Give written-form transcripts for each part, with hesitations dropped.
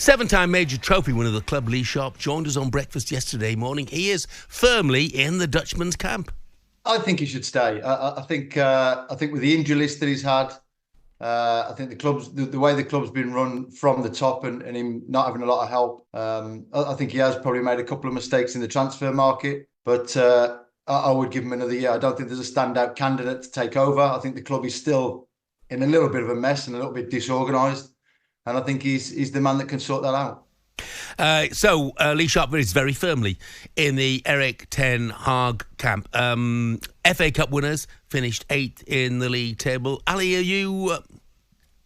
Seven-time major trophy winner of the club, Lee Sharp, joined us on breakfast yesterday morning. He is firmly in the Dutchman's camp. I think he should stay. I think with the injury list that he's had, I think the way the club's been run from the top and him not having a lot of help, I think he has probably made a couple of mistakes in the transfer market. But I would give him another year. I don't think there's a standout candidate to take over. I think the club is still in a little bit of a mess and a little bit disorganised. And I think he's the man that can sort that out. So Lee Sharp is very firmly in the Erik Ten Hag camp. FA Cup winners, finished 8th in the league table. Ali, are you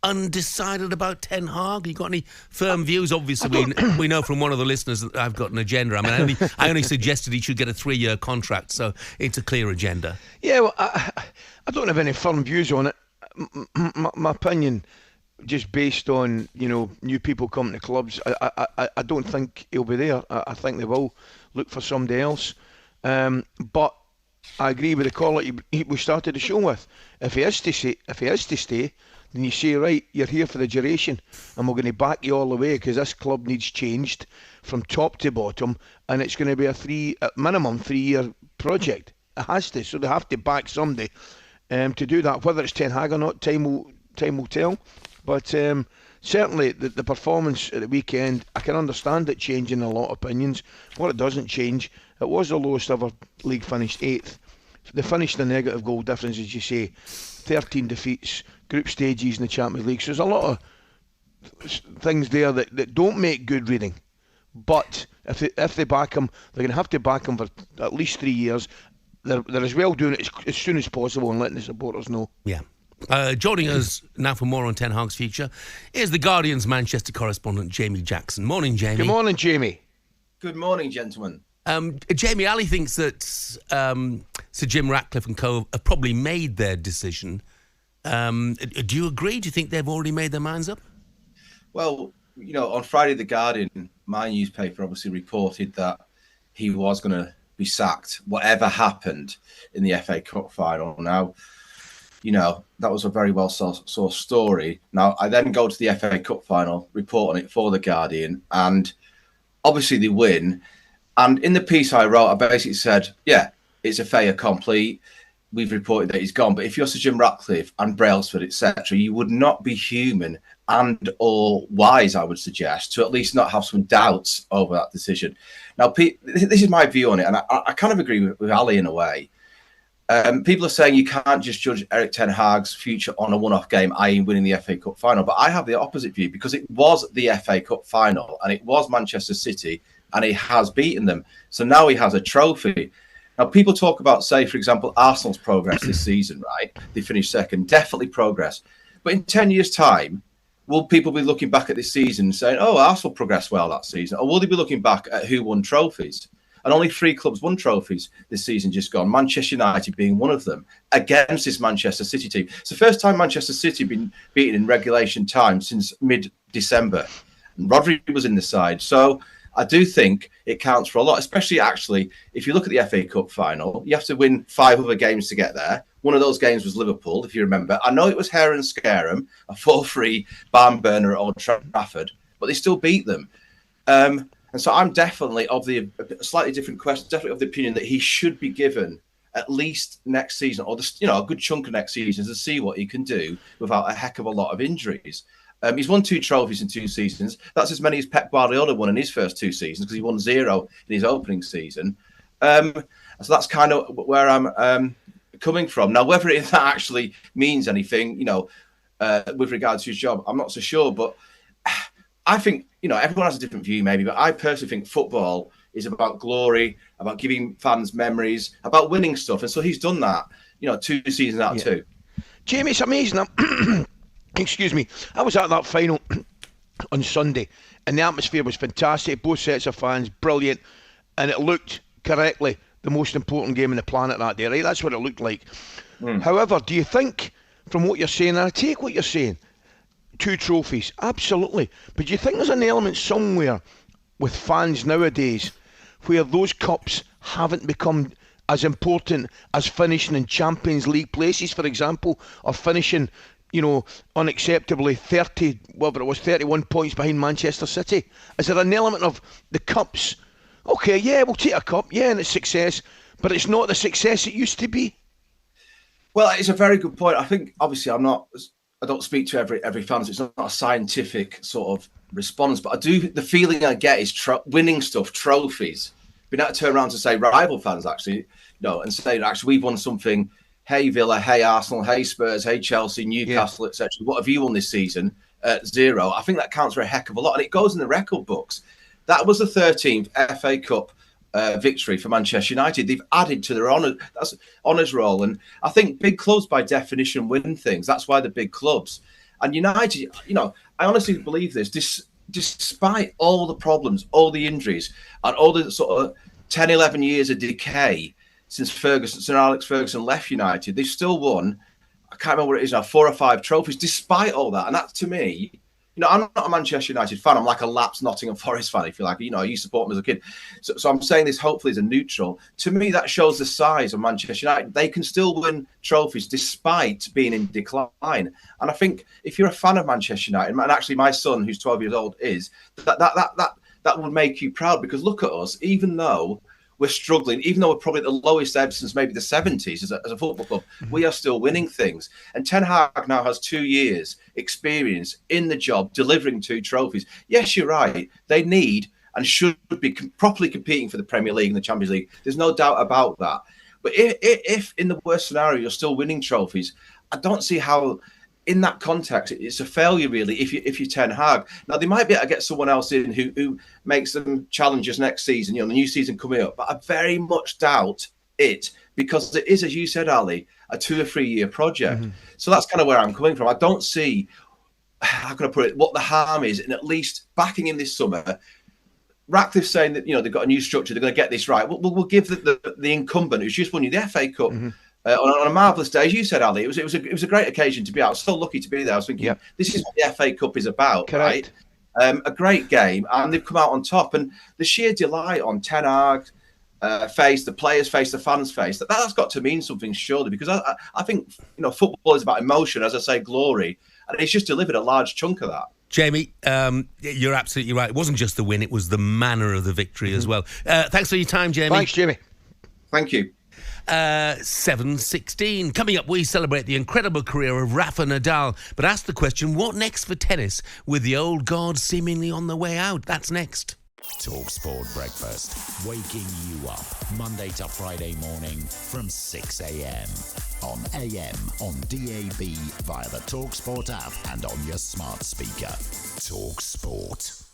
undecided about Ten Hag? You got any firm views? Obviously, we know from one of the listeners that I've got an agenda. I mean, I only suggested he should get a 3-year contract, so it's a clear agenda. Yeah, well, I don't have any firm views on it. My opinion, just based on new people coming to clubs, I don't think he'll be there. I think they will look for somebody else. But I agree with the call that we started the show with. If he is to stay, then you say, right, you're here for the duration, and we're going to back you all the way, because this club needs changed from top to bottom, and it's going to be a minimum 3-year project. It has to, so they have to back somebody to do that. Whether it's Ten Hag or not, time will tell. But certainly the performance at the weekend, I can understand it changing a lot of opinions. What it doesn't change, it was the lowest ever league finished 8th. They finished the negative goal difference, as you say, 13 defeats, group stages in the Champions League. So there's a lot of things there that don't make good reading. But if they back him, they're going to have to back him for at least 3 years. They're as well doing it as soon as possible and letting the supporters know. Yeah. Joining us now for more on Ten Hag's future is the Guardian's Manchester correspondent, Jamie Jackson. Morning, Jamie. Good morning, Jamie. Good morning, gentlemen. Jamie, Ali thinks that Sir Jim Ratcliffe and co have probably made their decision. Do you agree? Do you think they've already made their minds up? Well, on Friday, The Guardian, my newspaper, obviously reported that he was going to be sacked, whatever happened in the FA Cup final. Now, that was a very well-sourced story. Now, I then go to the FA Cup final, report on it for The Guardian, and obviously they win. And in the piece I wrote, I basically said, yeah, it's a fait accompli. We've reported that he's gone. But if you're Sir Jim Ratcliffe and Brailsford, etc., you would not be human and or wise, I would suggest, to at least not have some doubts over that decision. Now, this is my view on it, and I kind of agree with Ali in a way. People are saying you can't just judge Erik Ten Hag's future on a one-off game, i.e. winning the FA Cup final. But I have the opposite view, because it was the FA Cup final and it was Manchester City and he has beaten them. So now he has a trophy. Now, people talk about, say, for example, Arsenal's progress this season, right? They finished second, definitely progress. But in 10 years' time, will people be looking back at this season and saying, oh, Arsenal progressed well that season? Or will they be looking back at who won trophies? And only 3 clubs won trophies this season just gone, Manchester United being one of them, against this Manchester City team. It's the first time Manchester City have been beaten in regulation time since mid-December. And Rodri was in the side. So I do think it counts for a lot, especially actually, if you look at the FA Cup final, you have to win 5 other games to get there. One of those games was Liverpool, if you remember. I know it was Hare and Scareham, a 4-3 barn burner at Old Trafford, but they still beat them. And so I'm definitely of the slightly different question, definitely of the opinion that he should be given at least next season, or a good chunk of next season, to see what he can do without a heck of a lot of injuries. He's won 2 trophies in 2 seasons. That's as many as Pep Guardiola won in his first 2 seasons, because he won 0 in his opening season. So that's kind of where I'm coming from. Now, whether that actually means anything, with regards to his job, I'm not so sure. But I think, everyone has a different view maybe, but I personally think football is about glory, about giving fans memories, about winning stuff. And so he's done that, 2 seasons out of 2. Jamie, it's amazing. Excuse me. I was at that final on Sunday, and the atmosphere was fantastic. Both sets of fans, brilliant. And it looked, correctly, the most important game on the planet that day, right? That's what it looked like. However, do you think, from what you're saying, and I take what you're saying, 2 trophies, absolutely. But do you think there's an element somewhere with fans nowadays where those cups haven't become as important as finishing in Champions League places, for example, or finishing unacceptably 31 points behind Manchester City? Is there an element of the cups? Okay, yeah, we'll take a cup, yeah, and it's success, but it's not the success it used to be. Well, it's a very good point. I think, obviously, I don't speak to every fan, so it's not a scientific sort of response, but the feeling I get is winning stuff, trophies. Being able to turn around to say rival fans, actually, and say, actually, we've won something. Hey Villa, hey Arsenal, hey Spurs, hey Chelsea, Newcastle, etc. What have you won this season? 0. I think that counts for a heck of a lot, and it goes in the record books. That was the 13th FA Cup victory for Manchester United. They've added to their honours roll, and I think big clubs by definition win things. That's why they're big clubs. And United, I honestly believe this. Despite all the problems, all the injuries, and all the sort of 10, 11 years of decay since Sir Alex Ferguson left United, they've still won, I can't remember what it is now, 4 or 5 trophies, despite all that. And that, to me, I'm not a Manchester United fan. I'm like a lapsed Nottingham Forest fan, if you like. I used to support them as a kid. So I'm saying this hopefully as a neutral. To me, that shows the size of Manchester United. They can still win trophies despite being in decline. And I think if you're a fan of Manchester United, and actually my son, who's 12 years old, is, that would make you proud, because look at us, even though we're struggling, even though we're probably at the lowest ebb since maybe the 70s as a football club, we are still winning things. And Ten Hag now has 2 years experience in the job, delivering 2 trophies. Yes, you're right. They need and should be properly competing for the Premier League and the Champions League. There's no doubt about that. But if in the worst scenario, you're still winning trophies, I don't see how, in that context, it's a failure, really, if you're Ten Hag. Now, they might be able to get someone else in who makes them challengers next season, the new season coming up. But I very much doubt it, because it is, as you said, Ali, a 2 or 3 year project. So that's kind of where I'm coming from. I don't see, how can I put it, what the harm is in at least backing in this summer. Ratcliffe's saying that, they've got a new structure, they're going to get this right. We'll give the incumbent who's just won you the FA Cup on a marvellous day, as you said, Ali. It was a great occasion to be out. I was so lucky to be there. I was thinking, this is what the FA Cup is about, correct, right? A great game, and they've come out on top. And the sheer delight on Ten Hag face, the players' face, the fans' face, that's got to mean something, surely, because I think football is about emotion, as I say, glory, and it's just delivered a large chunk of that. Jamie, you're absolutely right. It wasn't just the win, it was the manner of the victory as well. Thanks for your time, Jamie. Thanks, Jamie. Thank you. 7:16. Coming up, we celebrate the incredible career of Rafa Nadal, but ask the question, what next for tennis with the old god seemingly on the way out? That's next. talkSPORT Breakfast, waking you up Monday to Friday morning from 6 a.m. on AM, on DAB, via the talkSPORT app and on your smart speaker. talkSPORT.